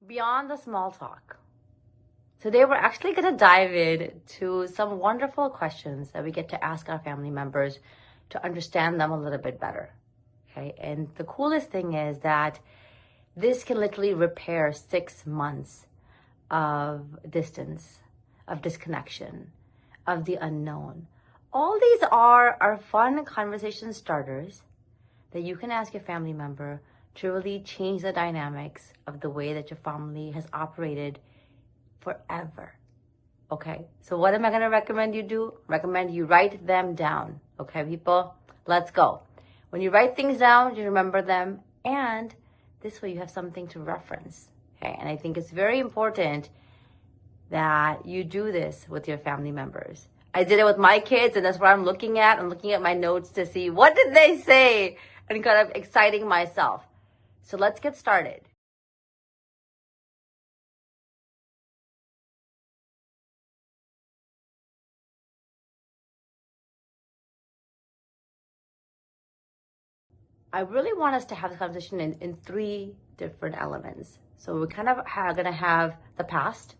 beyond the small talk. Today, we're actually going to dive into some wonderful questions that we get to ask our family members to understand them a little bit better. Okay. And the coolest thing is that this can literally repair 6 months of distance, of disconnection, of the unknown. All these are fun conversation starters that you can ask your family member to really change the dynamics of the way that your family has operated forever. Okay, so what am I going to recommend you do? Recommend you write them down. Okay, people, let's go. When you write things down, you remember them, and this way you have something to reference. Okay, and I think it's very important that you do this with your family members. I did it with my kids, and that's what I'm looking at. I'm looking at my notes to see what did they say, and kind of exciting myself. So let's get started. I really want us to have the conversation in 3 different elements. So we're kind of going to have the past,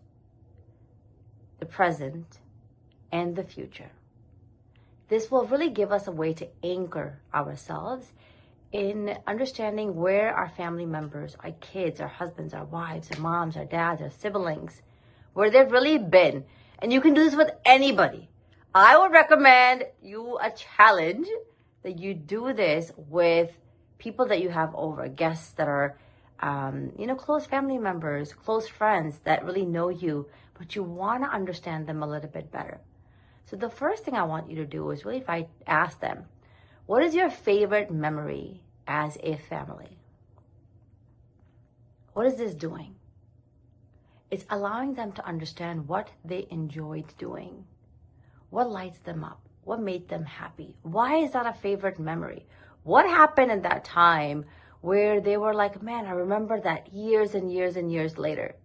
the present, and the future. This will really give us a way to anchor ourselves in understanding where our family members, our kids, our husbands, our wives, our moms, our dads, our siblings, where they've really been. And you can do this with anybody. I would recommend you a challenge that you do this with people that you have over, guests that are, close family members, close friends that really know you, but you want to understand them a little bit better. So the first thing I want you to do is really if I ask them, what is your favorite memory as a family? What is this doing? It's allowing them to understand what they enjoyed doing, what lights them up, what made them happy. Why is that a favorite memory? What happened in that time where they were like, man, I remember that years and years and years later.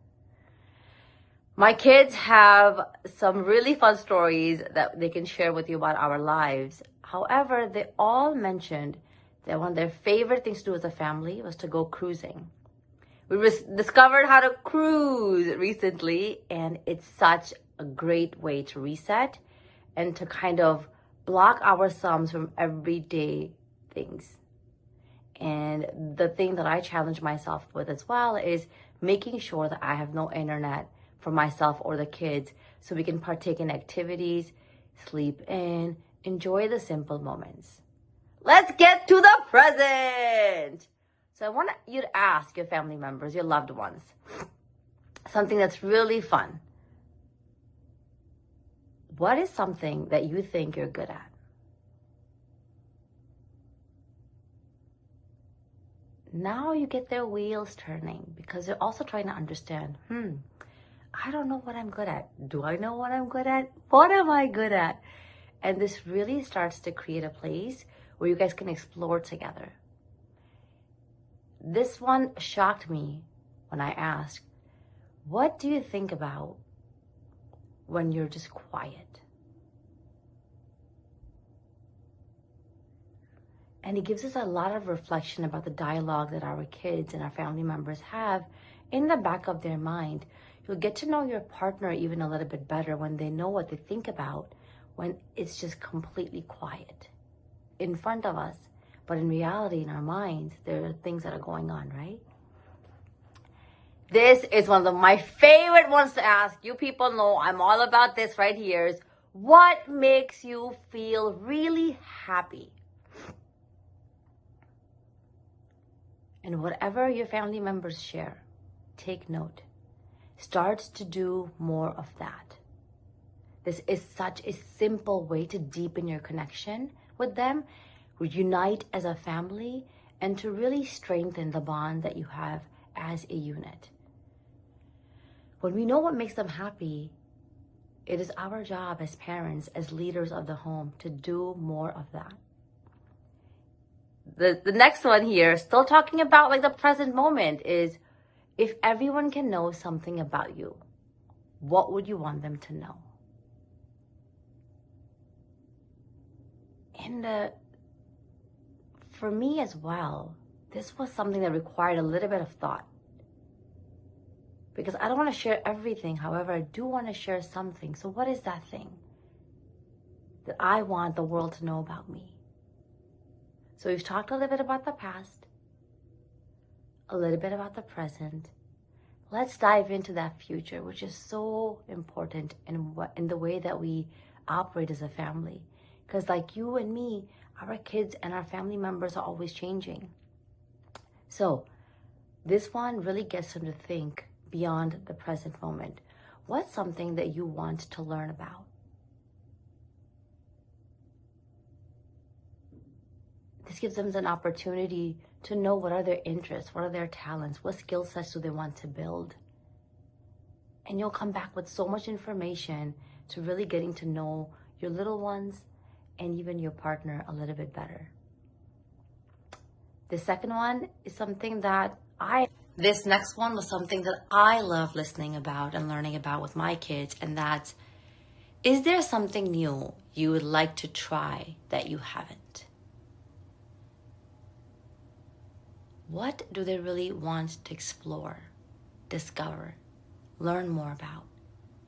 My kids have some really fun stories that they can share with you about our lives. However, they all mentioned that one of their favorite things to do as a family was to go cruising. We discovered how to cruise recently, and it's such a great way to reset and to kind of block our thumbs from everyday things. And the thing that I challenge myself with as well is making sure that I have no internet for myself or the kids so we can partake in activities, sleep in, enjoy the simple moments. Let's get to the present. So I want you to ask your family members, your loved ones, something that's really fun. What is something that you think you're good at? Now you get their wheels turning because they're also trying to understand, I don't know what I'm good at. Do I know what I'm good at? What am I good at? And this really starts to create a place where you guys can explore together. This one shocked me when I asked, what do you think about when you're just quiet? And it gives us a lot of reflection about the dialogue that our kids and our family members have in the back of their mind. You'll get to know your partner even a little bit better when they know what they think about when it's just completely quiet in front of us. But in reality, in our minds, there are things that are going on, right? This is one of my favorite ones to ask. You people know I'm all about this right here. Is what makes you feel really happy? And whatever your family members share, take note. Start to do more of that. This is such a simple way to deepen your connection with them, unite as a family, and to really strengthen the bond that you have as a unit. When we know what makes them happy, it is our job as parents, as leaders of the home, to do more of that. The next one here, still talking about like the present moment, is if everyone can know something about you, what would you want them to know? And for me as well, this was something that required a little bit of thought. because I don't want to share everything. However, I do want to share something. So what is that thing that I want the world to know about me? So we've talked a little bit about the past, a little bit about the present. Let's dive into that future, which is so important in the way that we operate as a family. Because like you and me, our kids and our family members are always changing. So this one really gets them to think beyond the present moment. What's something that you want to learn about? This gives them an opportunity to know what are their interests, what are their talents, what skill sets do they want to build. And you'll come back with so much information to really getting to know your little ones and even your partner a little bit better. The second one is something that this next one was something that I love listening about and learning about with my kids, and that's, is there something new you would like to try that you haven't? What do they really want to explore, discover, learn more about,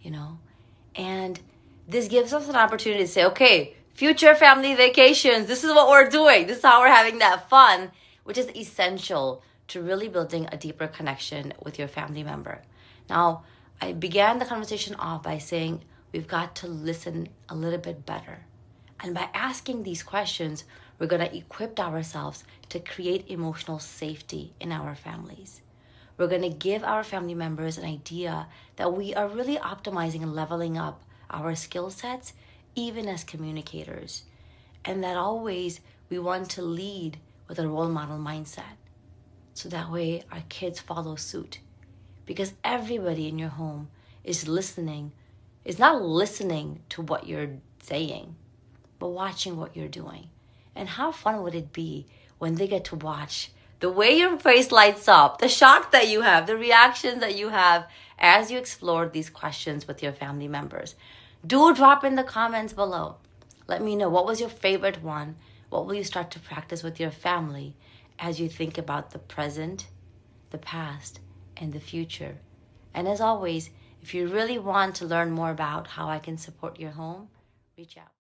you know? And this gives us an opportunity to say, okay, future family vacations, this is what we're doing. This is how we're having that fun, which is essential to really building a deeper connection with your family member. Now, I began the conversation off by saying we've got to listen a little bit better. And by asking these questions, we're going to equip ourselves to create emotional safety in our families. We're going to give our family members an idea that we are really optimizing and leveling up our skill sets, even as communicators. And that always we want to lead with a role model mindset. So that way our kids follow suit. Because everybody in your home is not listening to what you're saying, but watching what you're doing. And how fun would it be when they get to watch the way your face lights up, the shock that you have, the reactions that you have as you explore these questions with your family members. Do drop in the comments below. Let me know, what was your favorite one? What will you start to practice with your family as you think about the present, the past, and the future? And as always, if you really want to learn more about how I can support your home, reach out.